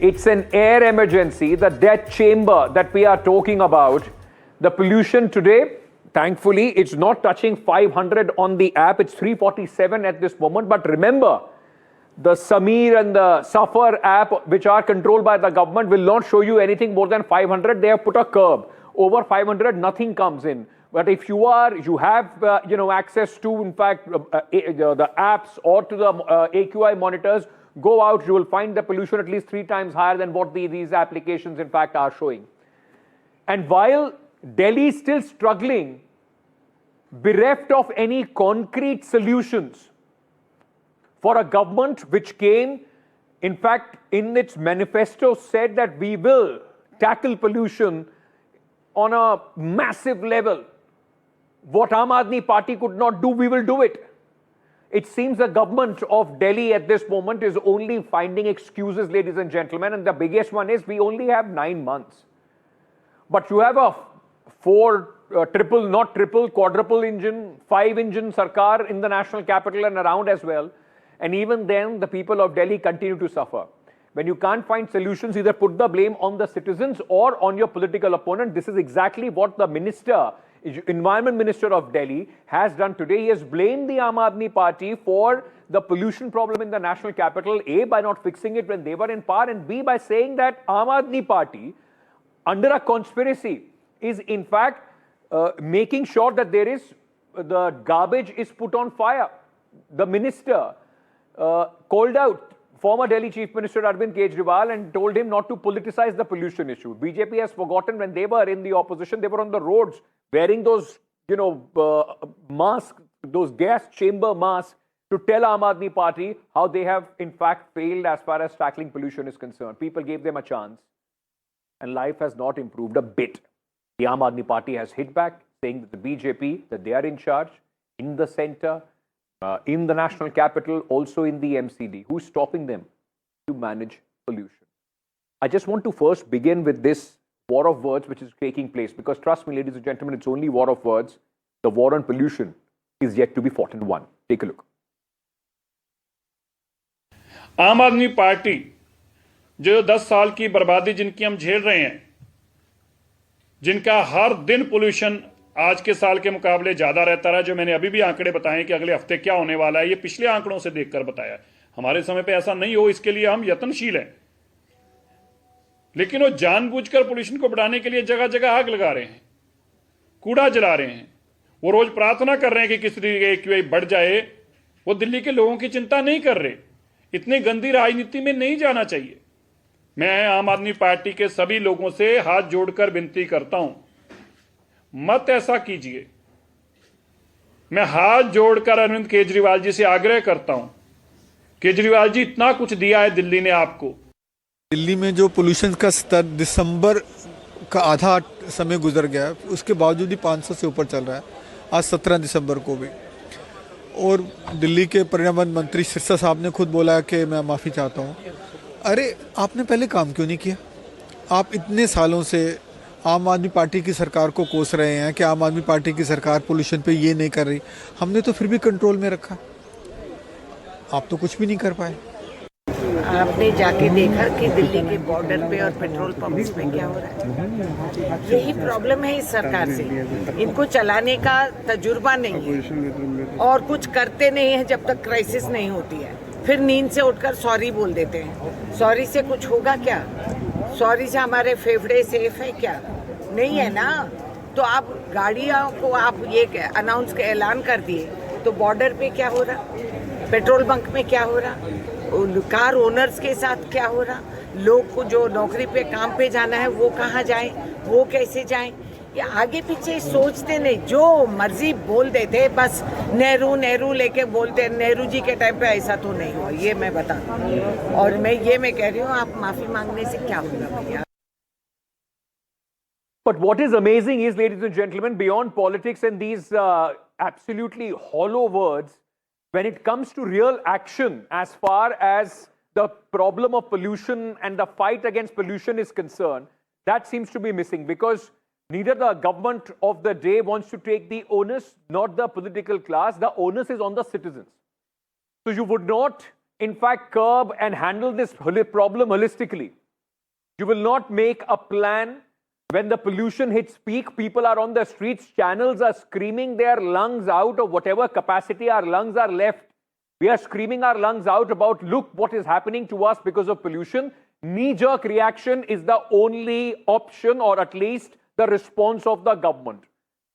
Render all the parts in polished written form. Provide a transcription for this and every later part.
It's an air emergency, the death chamber that we are talking about. The pollution today, thankfully, it's not touching 500 on the app. It's 347 at this moment. But remember, the Sameer and the Safar app, which are controlled by the government, will not show you anything more than 500. They have put a curb. Over 500, nothing comes in. But if you have access to, in fact, the apps or to the AQI monitors, go out, you will find the pollution at least 3 times higher than what these applications, in fact, are showing. And while Delhi is still struggling, bereft of any concrete solutions for a government which came, in fact, in its manifesto said that we will tackle pollution on a massive level. What Aam Aadmi Party could not do, we will do it. It seems the government of Delhi at this moment is only finding excuses, ladies and gentlemen, and the biggest one is we only have 9 months. But you have a quadruple engine, 5-engine Sarkar in the national capital and around as well. And even then, the people of Delhi continue to suffer. When you can't find solutions, either put the blame on the citizens or on your political opponent. This is exactly what the Environment Minister of Delhi has done today. He has blamed the Aam Aadmi Party for the pollution problem in the national capital, A, by not fixing it when they were in power, and B, by saying that Aam Aadmi Party, under a conspiracy, is in fact making sure that the garbage is put on fire. The minister called out former Delhi Chief Minister Arvind Kejriwal and told him not to politicize the pollution issue. BJP has forgotten when they were in the opposition, they were on the roads wearing those, masks, those gas chamber masks to tell Aam Aadmi Party how they have in fact failed as far as tackling pollution is concerned. People gave them a chance and life has not improved a bit. The Aam Aadmi Party has hit back, saying that the BJP, that they are in charge, in the centre, in the national capital, also in the MCD. Who's stopping them to manage pollution? I just want to first begin with this war of words which is taking place, because trust me, ladies and gentlemen, it's only war of words. The war on pollution is yet to be fought and won. Take a look. आम आदमी party जो 10 साल की बर्बादी जिनकी हम झेल रहे हैं, जिनका हर दिन पोल्यूशन आज के साल के मुकाबले ज्यादा रहता रहा, जो मैंने अभी भी आंकड़े बताए कि अगले हफ्ते क्या होने वाला है, ये पिछले आंकड़ों से देखकर बताया। हमारे समय पे ऐसा नहीं हो, इसके लिए हम यत्नशील हैं। लेकिन वो जानबूझकर पोल्यूशन को बढ़ाने के लिए जगह जगह आग लगा रहे हैं, कूड़ा जला रहे हैं। वो रोज प्रार्थना कर रहे हैं कि किस तरीके AQI बढ़ जाए। वो दिल्ली के लोगों की चिंता नहीं कर रहे। इतनी गंदी राजनीति में नहीं जाना चाहिए। मैं आम आदमी पार्टी के सभी लोगों से हाथ जोड़कर विनती करता हूं, मत ऐसा कीजिए। मैं हाथ जोड़कर अरविंद केजरीवाल जी से आग्रह करता हूं, केजरीवाल जी, इतना कुछ दिया है दिल्ली ने आपको। दिल्ली में जो पोल्यूशन का स्तर दिसंबर का आधा समय गुजर गया है, उसके बावजूद ही 500 से ऊपर चल रहा है, आज 17 दिसंबर को भी। और दिल्ली के पर्यावरण मंत्री सिरसा साहब ने खुद बोला है कि मैं माफ़ी चाहता हूँ। अरे आपने पहले काम क्यों नहीं किया? आप इतने सालों से आम आदमी पार्टी की सरकार को कोस रहे हैं कि आम आदमी पार्टी की सरकार पोल्यूशन पे ये नहीं कर रही। हमने तो फिर भी कंट्रोल में रखा, आप तो कुछ भी नहीं कर पाए। आपने जाके देखा कि दिल्ली के बॉर्डर पे और पेट्रोल पंप्स पे क्या हो रहा है? यही प्रॉब्लम है इस सरकार से। इनको चलाने का तजुर्बा नहीं है और कुछ करते नहीं है जब तक क्राइसिस नहीं होती है। फिर नींद से उठकर सॉरी बोल देते हैं। सॉरी से कुछ होगा क्या? सॉरी से हमारे फेफड़े सेफ है क्या? नहीं है ना। तो आप गाड़ियों को आप ये अनाउंस के ऐलान कर दिए, तो बॉर्डर पे क्या हो रहा, पेट्रोल बंक में क्या हो रहा, कार ओनर्स के साथ क्या हो रहा, लोग को जो नौकरी पे काम पे जाना है वो कहाँ जाए, वो कैसे जाए, ये आगे पीछे सोचते नहीं, जो मर्जी बोल देते, बस नेहरू नेहरू लेके बोलते। नेहरू जी के टाइम पे ऐसा तो नहीं हुआ, ये मैं बता दूं। और मैं कह रही हूँ, आप माफी मांगने से क्या होगा भैया? But what is amazing is, ladies and gentlemen, beyond politics and these absolutely hollow words, when it comes to real action as far as the problem of pollution and the fight against pollution is concerned, that seems to be missing, because neither the government of the day wants to take the onus, not the political class. The onus is on the citizens. So you would not, in fact, curb and handle this problem holistically. You will not make a plan when the pollution hits peak. People are on the streets, channels are screaming their lungs out of whatever capacity our lungs are left. We are screaming our lungs out about, look what is happening to us because of pollution. Knee-jerk reaction is the only option, or at least the response of the government.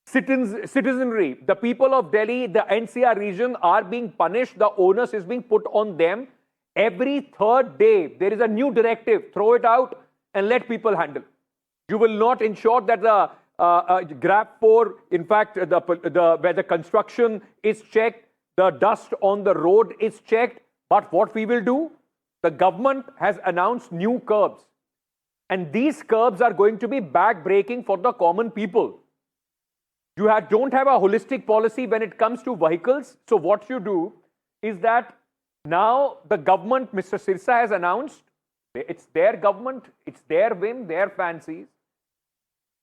Citizenry, the people of Delhi, the NCR region are being punished. The onus is being put on them. Every third day, there is a new directive. Throw it out and let people handle. You will not ensure that the GRAP4, in fact, where the construction is checked, the dust on the road is checked. But what we will do, the government has announced new curbs. And these curbs are going to be back-breaking for the common people. You don't have a holistic policy when it comes to vehicles. So what you do is that now the government, Mr. Sirsa has announced, it's their government, it's their whim, their fancies,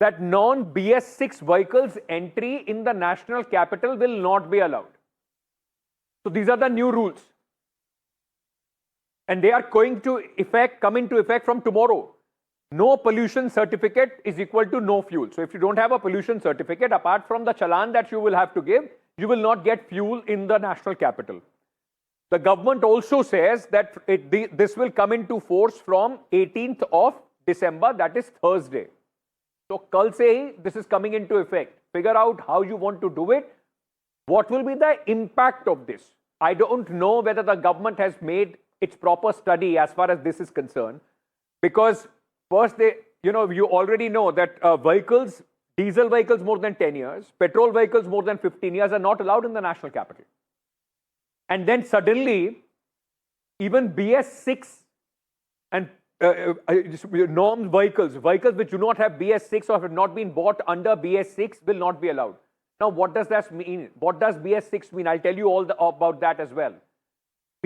that non-BS6 vehicles entry in the national capital will not be allowed. So these are the new rules. And they are going to come into effect from tomorrow. No pollution certificate is equal to no fuel. So if you don't have a pollution certificate, apart from the challan that you will have to give, you will not get fuel in the national capital. The government also says that this will come into force from 18th of December, that is Thursday. So kal se hi this is coming into effect. Figure out how you want to do it. What will be the impact of this? I don't know whether the government has made its proper study as far as this is concerned, because first you already know that vehicles, diesel vehicles more than 10 years, petrol vehicles more than 15 years are not allowed in the national capital. And then suddenly, even BS6 and norm vehicles which do not have BS6 or have not been bought under BS6 will not be allowed. Now, what does that mean? What does BS6 mean? I'll tell you all about that as well.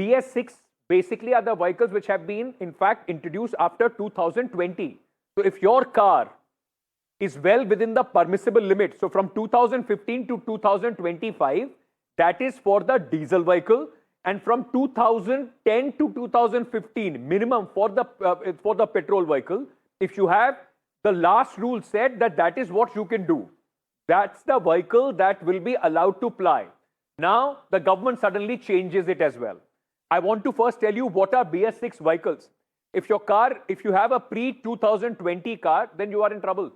BS6 basically are the vehicles which have been, in fact, introduced after 2020. So if your car is well within the permissible limit, so from 2015 to 2025, that is for the diesel vehicle, and from 2010 to 2015, minimum for the petrol vehicle, if you have, the last rule said that is what you can do. That's the vehicle that will be allowed to ply. Now, the government suddenly changes it as well. I want to first tell you what are BS6 vehicles. If you have a pre-2020 car, then you are in trouble.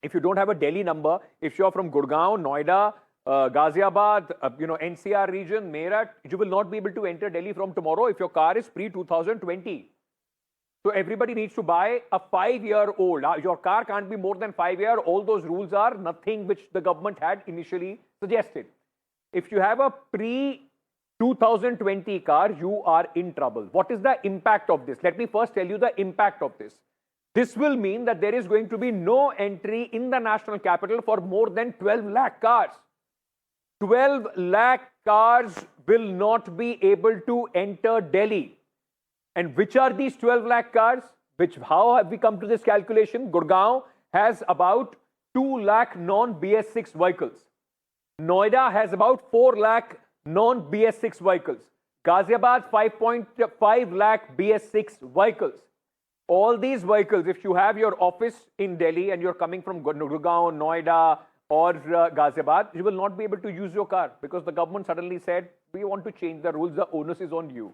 If you don't have a Delhi number, if you are from Gurgaon, Noida, Ghaziabad, NCR region, Meerut, you will not be able to enter Delhi from tomorrow if your car is pre-2020. So everybody needs to buy a 5-year-old. Your car can't be more than 5 years. All those rules are nothing which the government had initially suggested. If you have a pre-2020 car, you are in trouble. What is the impact of this? Let me first tell you the impact of this. This will mean that there is going to be no entry in the national capital for more than 12 lakh cars. 12 lakh cars will not be able to enter Delhi. And which are these 12 lakh cars? How have we come to this calculation? Gurgaon has about 2 lakh non-BS6 vehicles. Noida has about 4 lakh non-BS6 vehicles. Ghaziabad 5.5 lakh BS6 vehicles. All these vehicles, if you have your office in Delhi and you're coming from Gurgaon, Noida or Ghaziabad, you will not be able to use your car because the government suddenly said, we want to change the rules, the onus is on you.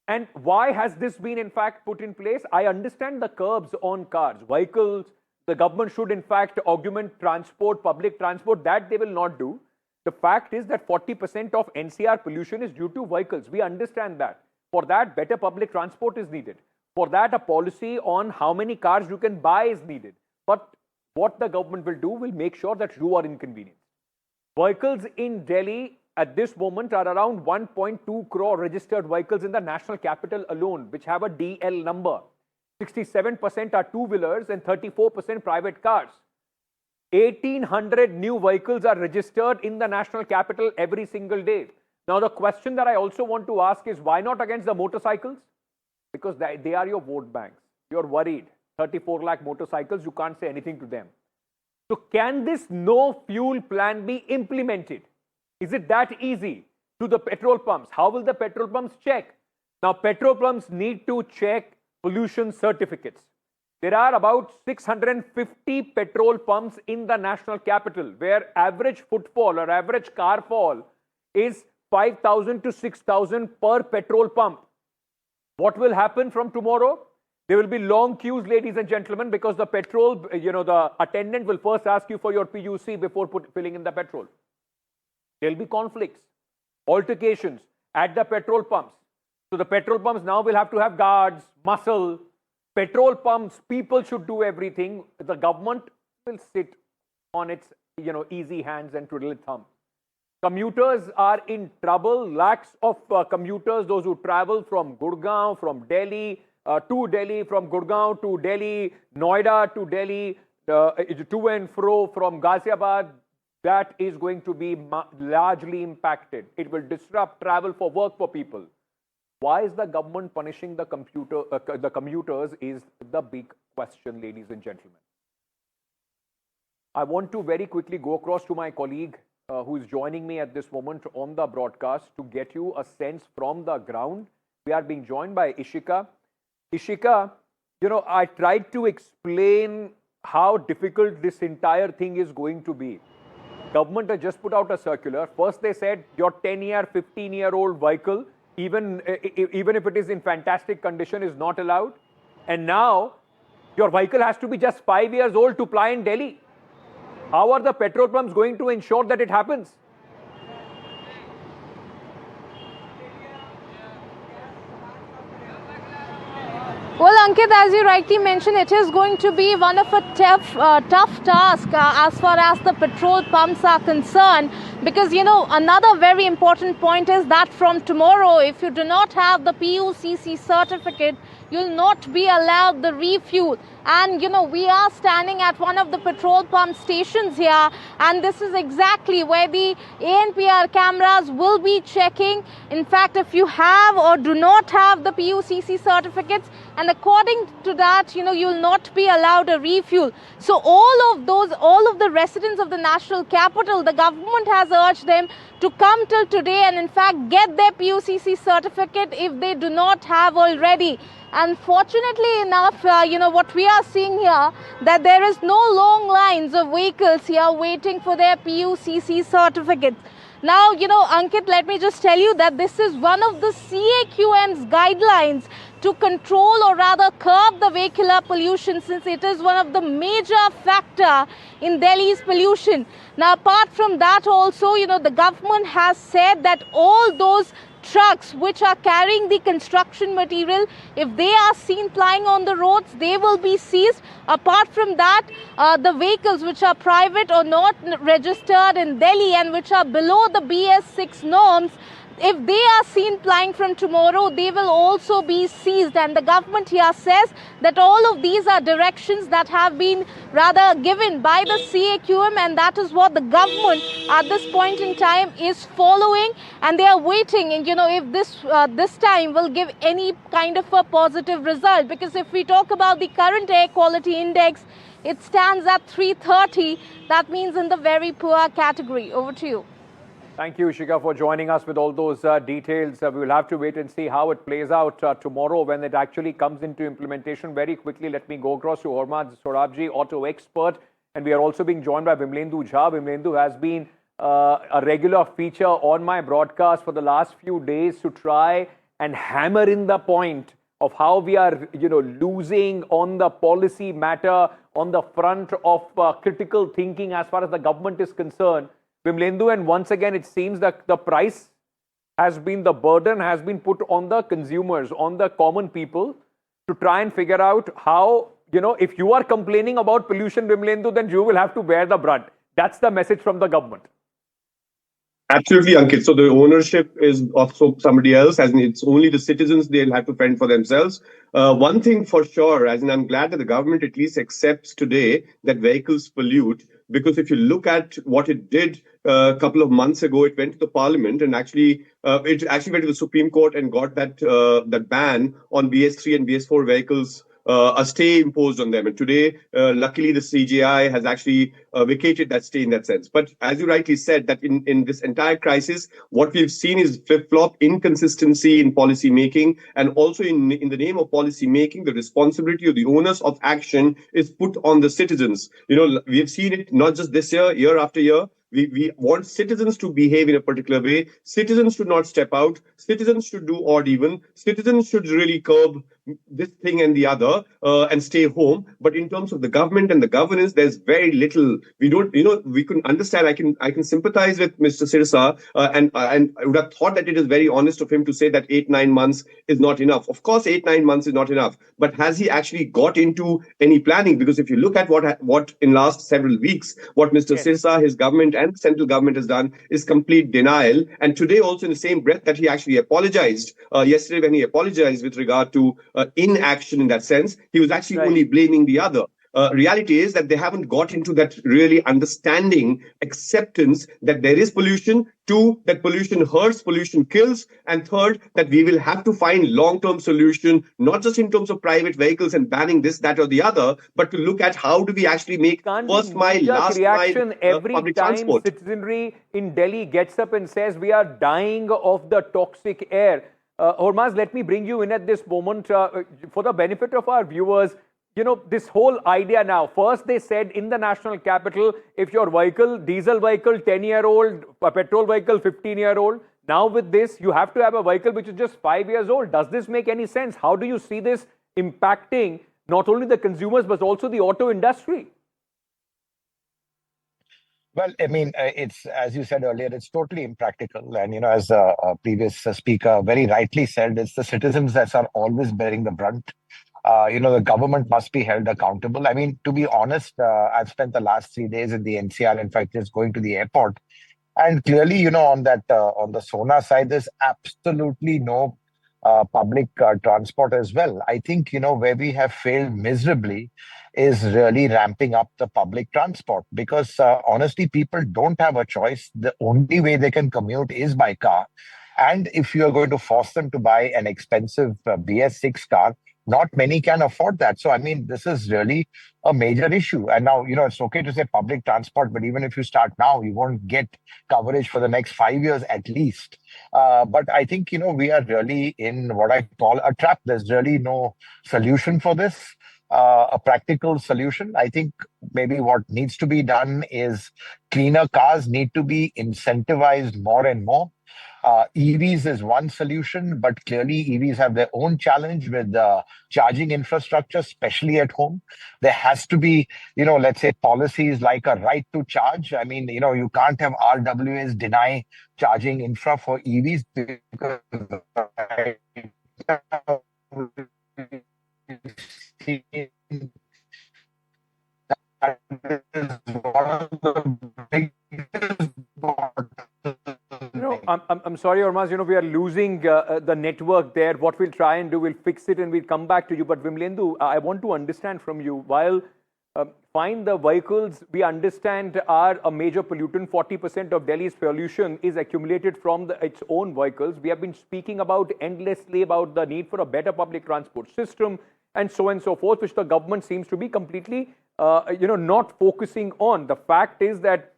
And why has this been in fact put in place? I understand the curbs on cars, vehicles. The government should in fact augment transport, public transport. That they will not do. The fact is that 40% of NCR pollution is due to vehicles. We understand that. For that, better public transport is needed. For that, a policy on how many cars you can buy is needed. But what the government will do will make sure that you are inconvenienced. Vehicles in Delhi at this moment are around 1.2 crore registered vehicles in the national capital alone, which have a DL number. 67% are two-wheelers and 34% private cars. 1,800 new vehicles are registered in the national capital every single day. Now, the question that I also want to ask is, why not against the motorcycles? Because they are your vote banks. You're worried. 34 lakh motorcycles, you can't say anything to them. So can this no fuel plan be implemented? Is it that easy? To the petrol pumps, how will the petrol pumps check? Now, petrol pumps need to check pollution certificates. There are about 650 petrol pumps in the national capital where average footfall or average car fall is 5,000 to 6,000 per petrol pump. What will happen from tomorrow? There will be long queues, ladies and gentlemen, because the petrol, the attendant will first ask you for your PUC before filling in the petrol. There will be conflicts, altercations at the petrol pumps. So the petrol pumps now will have to have guards, muscle. Petrol pumps, people should do everything. The government will sit on its, easy hands and twiddle its thumb. Commuters are in trouble. Lakhs of commuters, those who travel from Gurgaon, from Delhi to Delhi, from Gurgaon to Delhi, Noida to Delhi, to and fro from Ghaziabad, that is going to be largely impacted. It will disrupt travel for work for people. Why is the government punishing the commuters is the big question, ladies and gentlemen. I want to very quickly go across to my colleague who is joining me at this moment on the broadcast to get you a sense from the ground. We are being joined by Ishika. Ishika, I tried to explain how difficult this entire thing is going to be. Government has just put out a circular. First they said your 10-year, 15-year-old vehicle, even if it is in fantastic condition, is not allowed. And now your vehicle has to be just 5 years old to ply in Delhi. How are the petrol pumps going to ensure that it happens? Well, Ankit, as you rightly mentioned, it is going to be one of a tough task as far as the petrol pumps are concerned. Because, another very important point is that from tomorrow, if you do not have the PUCC certificate, you'll not be allowed the refuel. And, we are standing at one of the petrol pump stations here. And this is exactly where the ANPR cameras will be checking. In fact, if you have or do not have the PUCC certificates, and according to that, you'll not be allowed a refuel. So all of the residents of the national capital, the government has urged them to come till today and in fact get their PUCC certificate if they do not have already. Unfortunately enough, what we are seeing here, that there is no long lines of vehicles here waiting for their PUCC certificates. Now, Ankit, let me just tell you that this is one of the CAQM's guidelines to control or rather curb the vehicular pollution, since it is one of the major factor in Delhi's pollution. Now, apart from that also, the government has said that all those trucks which are carrying the construction material, if they are seen plying on the roads, they will be seized. Apart from that, the vehicles which are private or not registered in Delhi and which are below the BS6 norms, if they are seen plying from tomorrow, they will also be seized. And the government here says that all of these are directions that have been rather given by the CAQM, and that is what the government at this point in time is following, and they are waiting. And if this time will give any kind of a positive result, because if we talk about the current air quality index, it stands at 330. That means in the very poor category. Over to you. Thank you, Ishika, for joining us with all those details. We will have to wait and see how it plays out tomorrow when it actually comes into implementation. Very quickly, let me go across to Hormaz Sorabji, auto expert. And we are also being joined by Vimlendu Jha. Vimlendu has been a regular feature on my broadcast for the last few days to try and hammer in the point of how we are, losing on the policy matter on the front of critical thinking as far as the government is concerned. Vimlendu, and once again, it seems that the price has been, the burden has been put on the consumers, on the common people, to try and figure out how, if you are complaining about pollution, Vimlendu, then you will have to bear the brunt. That's the message from the government. Absolutely, Ankit. So the ownership is of somebody else, as in it's only the citizens, they'll have to fend for themselves. One thing for sure, as in I'm glad that the government at least accepts today that vehicles pollute, because if you look at what it did a couple of months ago, it went to the parliament and it actually went to the Supreme Court and got that ban on BS3 and BS4 vehicles a stay imposed on them. And today, luckily, the CJI has actually vacated that stay in that sense. But as you rightly said, that in this entire crisis, what we've seen is flip-flop, inconsistency in policy making, and also in the name of policy making, the responsibility of the onus of action is put on the citizens. We have seen it not just this year, year after year. We want citizens to behave in a particular way. Citizens should not step out. Citizens should do odd even. Citizens should really curb this thing and the other and stay home. But in terms of the government and the governance, there's very little. We don't, we can understand. I can sympathize with Mr. Sirsa, and I would have thought that it is very honest of him to say that 8-9 months is not enough. Of course, 8-9 months is not enough. But has he actually got into any planning? Because if you look at what in last several weeks, what Mr. Sirsa, his government and the central government has done is complete denial. And today also in the same breath that he actually apologized yesterday when he apologized with regard to inaction in that sense, he was actually only blaming the other. Reality is that they haven't got into that really understanding, acceptance that there is pollution. Two, that pollution hurts, pollution kills. And third, that we will have to find long-term solution, not just in terms of private vehicles and banning this, that or the other, but to look at how do we actually make first mile, last mile every public time transport. Citizenry in Delhi gets up and says we are dying of the toxic air. Hormaz, let me bring you in at this moment for the benefit of our viewers. This whole idea now, first they said in the national capital, if your vehicle, diesel vehicle, 10-year-old, a petrol vehicle, 15-year-old, now with this, you have to have a vehicle which is just 5 years old. Does this make any sense? How do you see this impacting not only the consumers, but also the auto industry? Well, I mean, it's, as you said earlier, it's totally impractical. And, as a previous speaker very rightly said, it's the citizens that are always bearing the brunt. The government must be held accountable. I mean, to be honest, I've spent the last 3 days in the NCR, in fact, just going to the airport. And clearly, on the Sona side, there's absolutely no public transport as well. I think, where we have failed miserably is really ramping up the public transport because honestly, people don't have a choice. The only way they can commute is by car. And if you are going to force them to buy an expensive BS6 car, not many can afford that. So, I mean, this is really a major issue. And now, it's okay to say public transport, but even if you start now, you won't get coverage for the next 5 years at least. But I think, we are really in what I call a trap. There's really no solution for this, a practical solution. I think maybe what needs to be done is cleaner cars need to be incentivized more and more. EVs is one solution, but clearly EVs have their own challenge with the charging infrastructure, especially at home. There has to be, let's say policies like a right to charge. I mean, you can't have RWAs deny charging infra for EVs because that is one of the biggest I'm sorry, Hormaz, we are losing the network there. What we'll try and do, we'll fix it and we'll come back to you. But Vimlendu, I want to understand from you, while fine, the vehicles we understand are a major pollutant, 40% of Delhi's pollution is accumulated from its own vehicles. We have been speaking about endlessly about the need for a better public transport system and so forth, which the government seems to be completely, not focusing on. The fact is that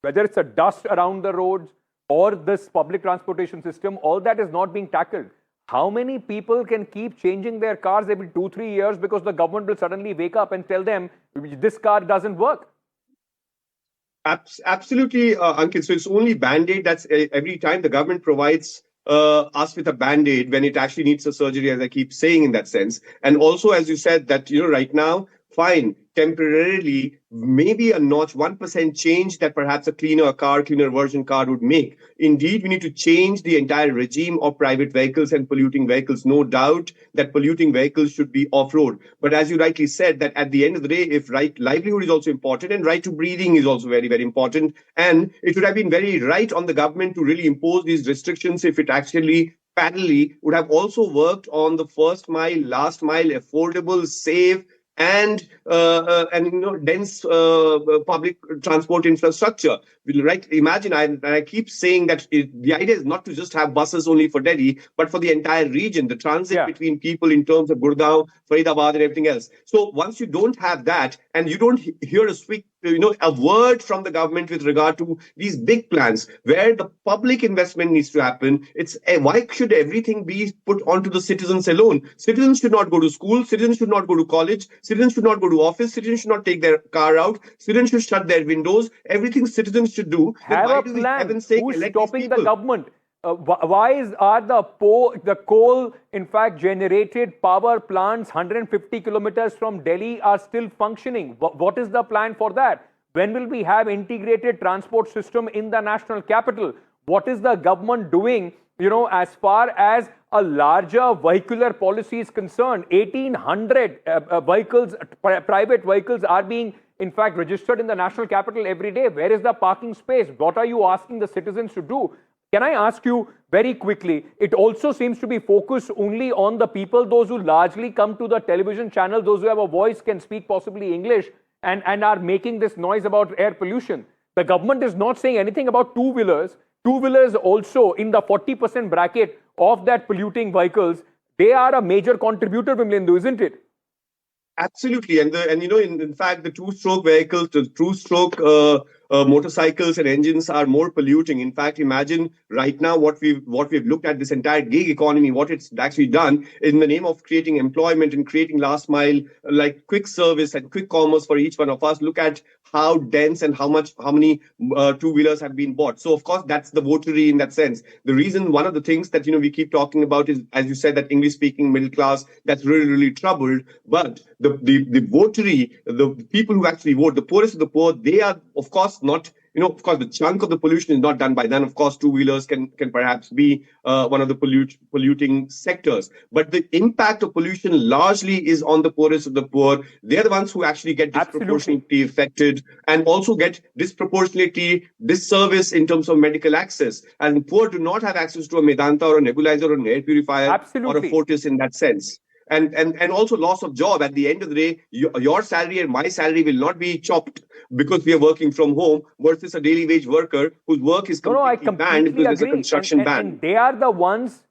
whether it's a dust around the roads, or this public transportation system, all that is not being tackled. How many people can keep changing their cars every 2-3 years because the government will suddenly wake up and tell them this car doesn't work? Absolutely, Ankit. So it's only Band-Aid. That's every time the government provides us with a Band-Aid when it actually needs a surgery, as I keep saying in that sense. And also, as you said, that, right now, fine, temporarily, maybe a notch, 1% change that perhaps a cleaner version car would make. Indeed, we need to change the entire regime of private vehicles and polluting vehicles. No doubt that polluting vehicles should be off-road. But as you rightly said, that at the end of the day, if livelihood is also important and right to breathing is also very, very important. And it would have been very right on the government to really impose these restrictions if it actually parallelly would have also worked on the first mile, last mile, affordable, safe, and dense public transport infrastructure. Right? Imagine, I keep saying that the idea is not to just have buses only for Delhi, but for the entire region, the transit between people in terms of Gurgaon, Faridabad, and everything else. So once you don't have that, and you don't hear a word from the government with regard to these big plans where the public investment needs to happen, it's why should everything be put onto the citizens alone? Citizens should not go to school, citizens should not go to college, citizens should not go to office, citizens should not take their car out, citizens should shut their windows. Everything citizens should do. Have a plan. Who's stopping the government? Why are the coal, in fact, generated power plants 150 kilometers from Delhi are still functioning? What is the plan for that? When will we have integrated transport system in the national capital? What is the government doing, as far as a larger vehicular policy is concerned? 1,800 vehicles, private vehicles are being, in fact, registered in the national capital every day. Where is the parking space? What are you asking the citizens to do? Can I ask you very quickly, it also seems to be focused only on the people, those who largely come to the television channel, those who have a voice, can speak possibly English, and are making this noise about air pollution. The government is not saying anything about two-wheelers. Two-wheelers also in the 40% bracket of that polluting vehicles. They are a major contributor, Vimlendu, isn't it? Absolutely, and in fact, the two-stroke vehicles, the two-stroke motorcycles and engines are more polluting. In fact, imagine right now what we've looked at, this entire gig economy, what it's actually done in the name of creating employment and creating last mile, like quick service and quick commerce for each one of us. Look at how dense and how many two-wheelers have been bought. So of course, that's the votary in that sense. The reason, one of the things that we keep talking about is, as you said, that English-speaking middle class that's really, really troubled. But the votary, the people who actually vote, the poorest of the poor, they are of course not. Of course, the chunk of the pollution is not done by them. Of course, two-wheelers can perhaps be one of the polluting sectors. But the impact of pollution largely is on the poorest of the poor. They're the ones who actually get disproportionately affected and also get disproportionately disservice in terms of medical access. And poor do not have access to a Medanta or a nebulizer or an air purifier or a Fortis in that sense. And also loss of job. At the end of the day, your salary and my salary will not be chopped because we are working from home versus a daily wage worker whose work is completely banned because there's a construction ban. And they are the ones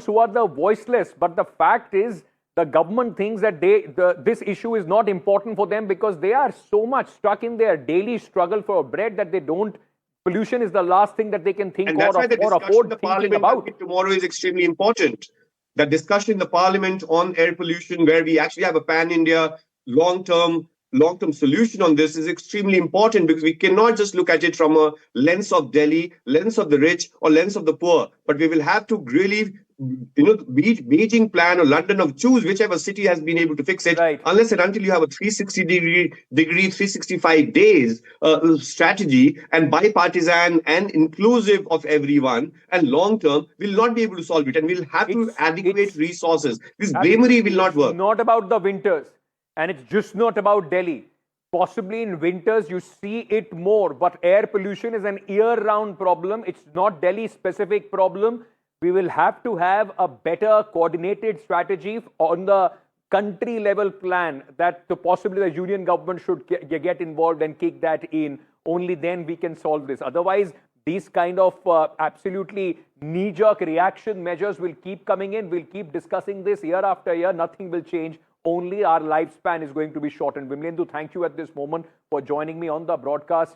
who are the voiceless. But the fact is, the government thinks that this issue is not important for them because they are so much stuck in their daily struggle for bread that they don't. Pollution is the last thing that they can think or afford thinking about. Tomorrow is extremely important. The discussion in the parliament on air pollution, where we actually have a pan-India long-term solution on this, is extremely important because we cannot just look at it from a lens of Delhi, lens of the rich, or lens of the poor. But we will have to really, Beijing plan or London, or choose whichever city has been able to fix it. Right. Unless and until you have a 360 degree 365 days strategy and bipartisan and inclusive of everyone and long term, we'll not be able to solve it, and we'll have to adequate resources. This blamery will not work. It's not about the winters, and it's just not about Delhi. Possibly in winters you see it more, but air pollution is an year-round problem. It's not Delhi-specific problem. We will have to have a better coordinated strategy on the country level plan that possibly the union government should get involved and kick that in. Only then we can solve this. Otherwise, these kind of absolutely knee-jerk reaction measures will keep coming in. We'll keep discussing this year after year. Nothing will change. Only our lifespan is going to be shortened. Vimlendu, thank you at this moment for joining me on the broadcast.